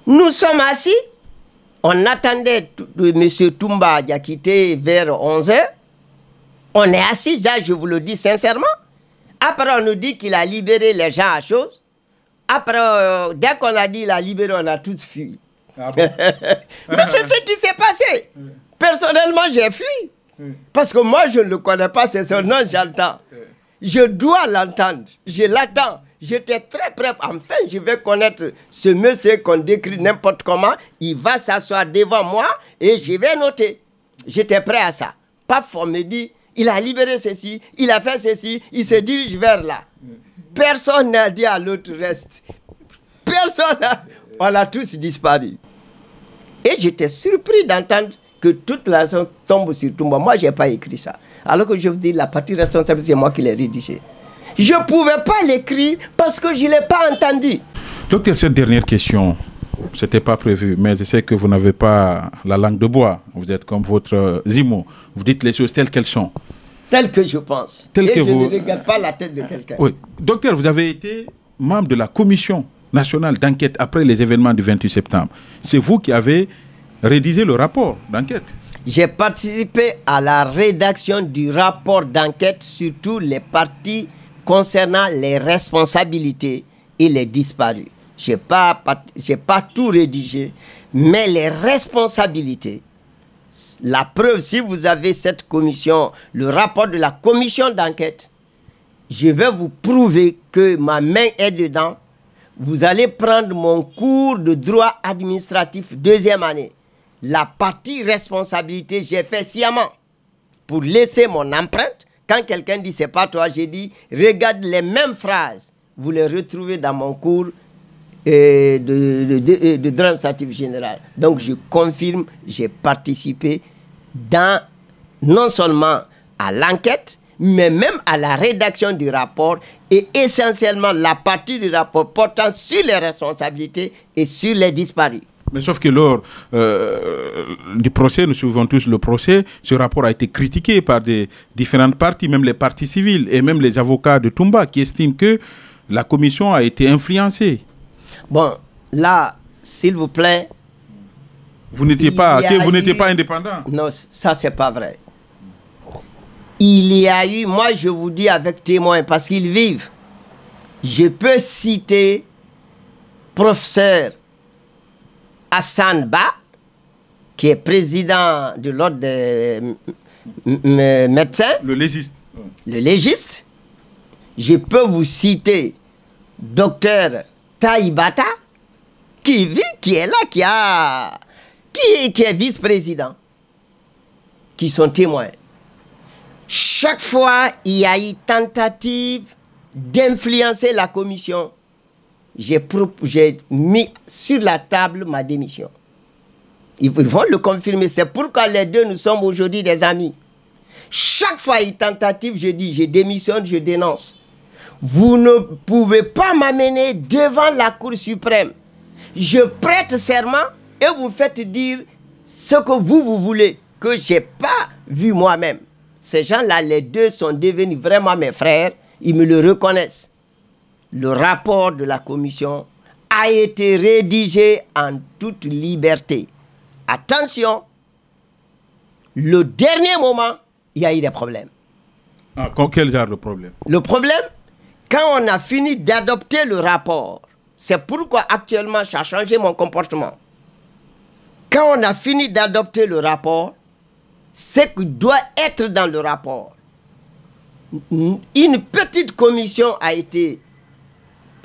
Nous sommes assis, on attendait M. Toumba Diakité vers 11 h. On est assis, là, je vous le dis sincèrement. Après, on nous dit qu'il a libéré les gens à chose. Après, dès qu'on a dit qu'il a libéré, on a tous fui. Ah bon? Mais c'est ce qui s'est passé. Personnellement, j'ai fui. Parce que moi, je ne le connais pas, c'est son nom, j'entends. Je dois l'entendre, je l'attends. J'étais très prêt. Enfin, je vais connaître ce monsieur qu'on décrit n'importe comment. Il va s'asseoir devant moi et je vais noter. J'étais prêt à ça. Paf, on me dit, il a libéré ceci, il a fait ceci, il se dirige vers là. Personne n'a dit à l'autre reste. Personne n'a... On a tous disparu. Et j'étais surpris d'entendre que toute la raison tombe sur Toumba. Moi, je n'ai pas écrit ça. Alors que je vous dis, la partie responsable, c'est moi qui l'ai rédigé. Je ne pouvais pas l'écrire parce que je ne l'ai pas entendu. Docteur, cette dernière question, ce n'était pas prévu, mais je sais que vous n'avez pas la langue de bois. Vous êtes comme votre Zimo. Vous dites les choses telles qu'elles sont. Telles que je pense. Telles que je vous... ne regarde pas la tête de quelqu'un. Oui. Docteur, vous avez été membre de la commission nationale d'enquête après les événements du 28 septembre. C'est vous qui avez rédigé le rapport d'enquête. J'ai participé à la rédaction du rapport d'enquête sur tous les partis concernant les responsabilités et les disparus. Je n'ai pas tout rédigé, mais les responsabilités, la preuve, si vous avez cette commission, le rapport de la commission d'enquête, je vais vous prouver que ma main est dedans. Vous allez prendre mon cours de droit administratif 2e année. La partie responsabilité, j'ai fait sciemment pour laisser mon empreinte. Quand quelqu'un dit c'est pas toi, j'ai dit regarde les mêmes phrases. Vous les retrouvez dans mon cours de droit administratif général. Donc je confirme, j'ai participé dans non seulement à l'enquête, mais même à la rédaction du rapport et essentiellement la partie du rapport portant sur les responsabilités et sur les disparus. Mais sauf que lors du procès, nous suivons tous le procès, ce rapport a été critiqué par des différentes parties, même les parties civiles et même les avocats de Toumba qui estiment que la commission a été influencée. Bon, là, s'il vous plaît... Vous n'étiez pas indépendant? Non, ça c'est pas vrai. Il y a eu, moi je vous dis avec témoin, parce qu'ils vivent, je peux citer professeur Hassan Ba, qui est président de l'ordre des médecins. Le légiste. Le légiste. Je peux vous citer docteur Taïbata, qui vit, qui est là, qui est vice-président, qui sont témoins. Chaque fois, il y a eu tentative d'influencer la commission. J'ai mis sur la table ma démission. Ils vont le confirmer. C'est pourquoi les deux, nous sommes aujourd'hui des amis. Chaque fois, il y a eu tentative, je dis, je démissionne, je dénonce. Vous ne pouvez pas m'amener devant la Cour suprême. Je prête serment et vous faites dire ce que vous voulez, que je n'ai pas vu moi-même. Ces gens-là, les deux sont devenus vraiment mes frères. Ils me le reconnaissent. Le rapport de la commission a été rédigé en toute liberté. Attention, le dernier moment, il y a eu des problèmes. Ah, quel genre de problème? Le problème, quand on a fini d'adopter le rapport, c'est pourquoi actuellement ça a changé mon comportement. Quand on a fini d'adopter le rapport, ce qui doit être dans le rapport, une petite commission a été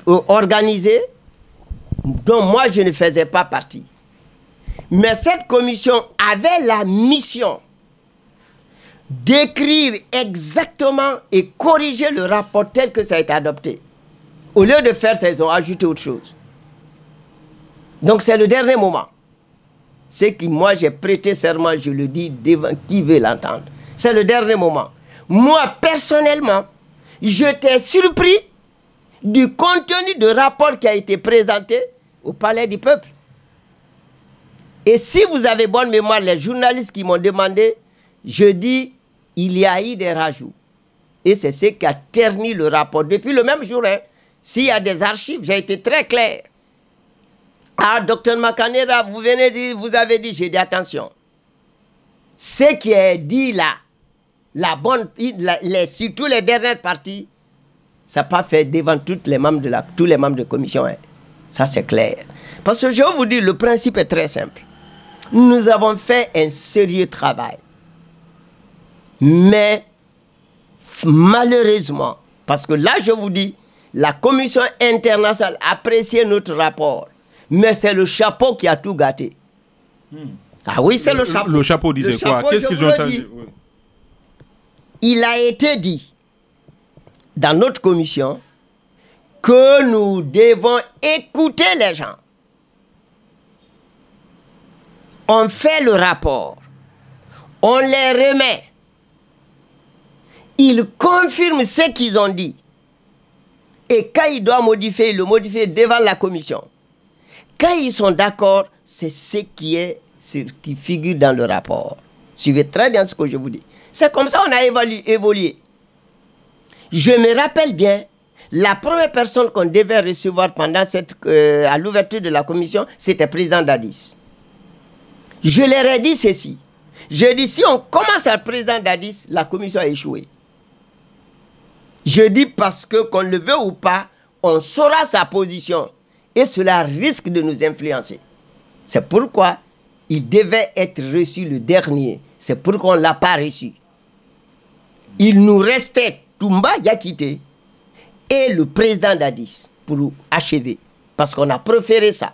organisée, dont moi je ne faisais pas partie. Mais cette commission avait la mission d'écrire exactement et corriger le rapport tel que ça a été adopté. Au lieu de faire ça, ils ont ajouté autre chose. Donc c'est le dernier moment. C'est que moi j'ai prêté serment, je le dis devant qui veut l'entendre. C'est le dernier moment. Moi personnellement, j'étais surpris du contenu de rapport qui a été présenté au Palais du Peuple. Et si vous avez bonne mémoire, les journalistes qui m'ont demandé, je dis, il y a eu des rajouts. Et c'est ce qui a terni le rapport. Depuis le même jour, hein, s'il y a des archives, j'ai été très clair. Ah, docteur Makanera, vous venez de dire, vous avez dit, j'ai dit attention. Ce qui est dit là, surtout les dernières parties, ça n'a pas fait devant tous les membres de la commission. Hein. Ça, c'est clair. Parce que je vais vous dire, le principe est très simple. Nous avons fait un sérieux travail. Mais, malheureusement, parce que là, je vous dis, la commission internationale appréciait notre rapport. Mais c'est le chapeau qui a tout gâté. Ah oui, c'est le chapeau. Le chapeau disait quoi? Qu'est-ce qu'ils ont changé? Oui. Il a été dit dans notre commission que nous devons écouter les gens. On fait le rapport, on les remet, ils confirment ce qu'ils ont dit. Et quand ils doivent modifier, ils le modifient devant la commission. Quand ils sont d'accord, c'est ce qui figure dans le rapport. Suivez très bien ce que je vous dis. C'est comme ça qu'on a évolué. Je me rappelle bien, la première personne qu'on devait recevoir pendant à l'ouverture de la commission, c'était le président Dadis. Je leur ai dit ceci. Je dis, si on commence à le président Dadis, la commission a échoué. Je dis parce que, qu'on le veut ou pas, on saura sa position. Et cela risque de nous influencer. C'est pourquoi il devait être reçu le dernier. C'est pourquoi on ne l'a pas reçu. Il nous restait Toumba Diakité et le président Dadis pour achever. Parce qu'on a préféré ça.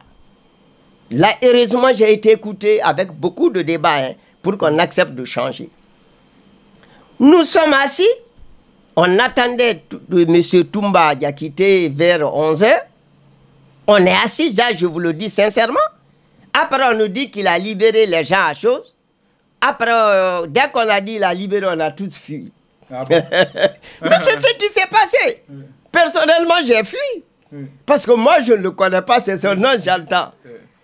Là, heureusement, j'ai été écouté avec beaucoup de débats hein, pour qu'on accepte de changer. Nous sommes assis. On attendait M. Toumba Diakité vers 11h. On est assis, là, je vous le dis sincèrement. Après, on nous dit qu'il a libéré les gens à chose. Après, dès qu'on a dit qu'il a libéré, on a tous fui. Ah bon? Mais c'est ce qui s'est passé. Personnellement, j'ai fui. Parce que moi, je ne le connais pas, c'est son nom, j'entends.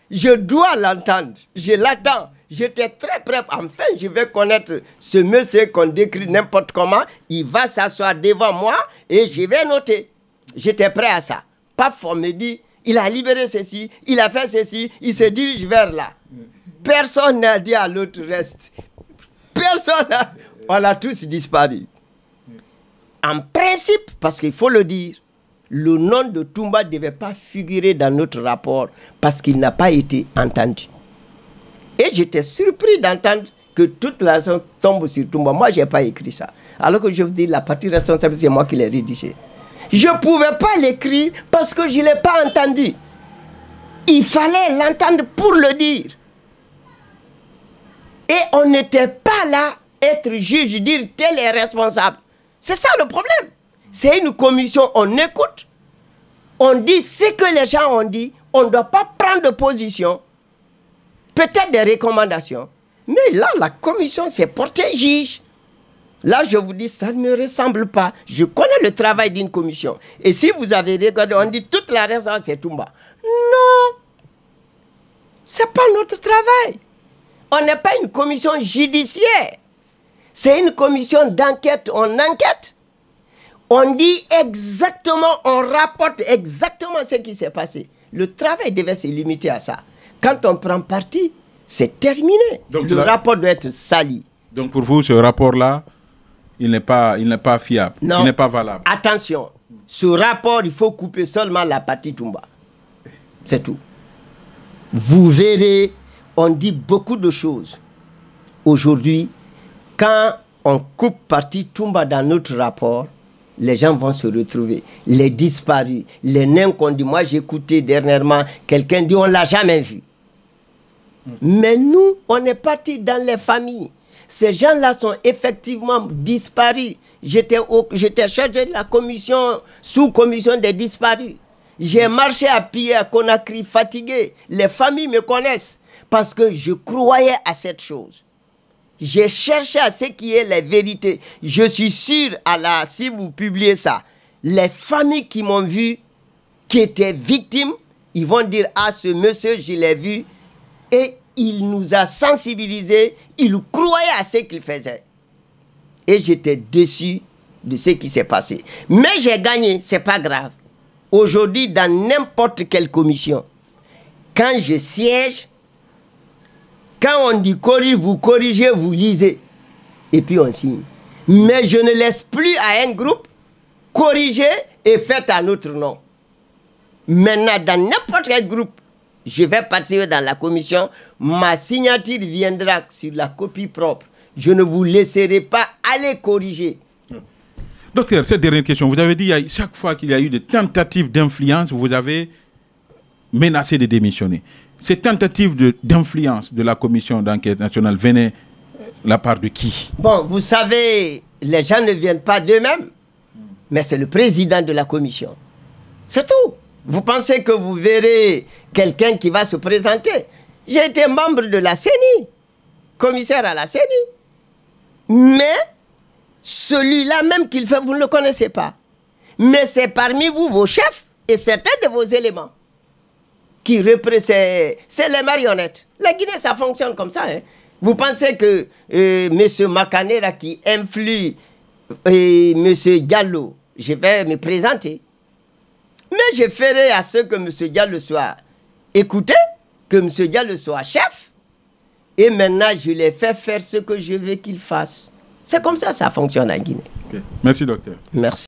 Je dois l'entendre. Je l'attends. J'étais très prêt. Enfin, je vais connaître ce monsieur qu'on décrit n'importe comment. Il va s'asseoir devant moi et je vais noter. J'étais prêt à ça. Paf, on me dit, il a libéré ceci, il a fait ceci, il se dirige vers là. Personne n'a dit à l'autre reste. Personne n'a... On a tous disparu. En principe, parce qu'il faut le dire, le nom de Toumba ne devait pas figurer dans notre rapport parce qu'il n'a pas été entendu. Et j'étais surpris d'entendre que toute la raison tombe sur Toumba. Moi, je n'ai pas écrit ça. Alors que je vous dis, la partie responsable, c'est moi qui l'ai rédigé. Je ne pouvais pas l'écrire parce que je ne l'ai pas entendu. Il fallait l'entendre pour le dire. Et on n'était pas là, être juge, dire tel est responsable. C'est ça le problème. C'est une commission, on écoute, on dit ce que les gens ont dit, on ne doit pas prendre de position, peut-être des recommandations. Mais là, la commission s'est portée juge. Là, je vous dis, ça ne me ressemble pas. Je connais le travail d'une commission. Et si vous avez regardé, on dit toute la raison, c'est Toumba. Non, ce n'est pas notre travail. On n'est pas une commission judiciaire. C'est une commission d'enquête, on enquête. On dit exactement, on rapporte exactement ce qui s'est passé. Le travail devait se limiter à ça. Quand on prend parti, c'est terminé. Donc, le rapport doit être sali. Donc pour vous, ce rapport-là, il n'est pas fiable, non, il n'est pas valable. Attention, ce rapport, il faut couper seulement la partie Toumba. C'est tout. Vous verrez, on dit beaucoup de choses. Aujourd'hui, quand on coupe partie Toumba dans notre rapport, les gens vont se retrouver. Les disparus, les nains qu'on dit. Moi, j'ai écouté dernièrement, quelqu'un dit, on ne l'a jamais vu. Mais nous, on est partis dans les familles. Ces gens-là sont effectivement disparus. J'étais chargé de la commission, sous-commission des disparus. J'ai marché à pied à Conakry, fatigué. Les familles me connaissent parce que je croyais à cette chose. J'ai cherché à ce qui est la vérité. Je suis sûr, si vous publiez ça, les familles qui m'ont vu, qui étaient victimes, ils vont dire, ah, ce monsieur, je l'ai vu, et il nous a sensibilisés, il croyait à ce qu'il faisait. Et j'étais déçu de ce qui s'est passé. Mais j'ai gagné, c'est pas grave. Aujourd'hui, dans n'importe quelle commission, quand je siège, quand on dit corrige, vous corrigez, vous lisez. Et puis on signe. Mais je ne laisse plus à un groupe corriger et faire à notre nom. Maintenant, dans n'importe quel groupe, je vais participer dans la commission, ma signature viendra sur la copie propre. Je ne vous laisserai pas aller corriger. Docteur, cette dernière question, vous avez dit chaque fois qu'il y a eu des tentatives d'influence, vous avez menacé de démissionner. Ces tentatives d'influence de la commission d'enquête nationale venaient de la part de qui? Bon, vous savez, les gens ne viennent pas d'eux-mêmes, mais c'est le président de la commission. C'est tout. Vous pensez que vous verrez quelqu'un qui va se présenter? J'ai été membre de la CENI, commissaire à la CENI. Mais celui-là même qu'il fait, vous ne le connaissez pas. Mais c'est parmi vous, vos chefs et certains de vos éléments qui représentent. C'est les marionnettes. La Guinée, ça fonctionne comme ça. Hein. Vous pensez que M. Makanera qui influe M. Diallo, je vais me présenter. Mais je ferai à ce que M. Diallo soit écouté, que M. Diallo soit chef. Et maintenant, je les fais faire ce que je veux qu'il fasse. C'est comme ça que ça fonctionne en Guinée. Okay. Merci, docteur. Merci.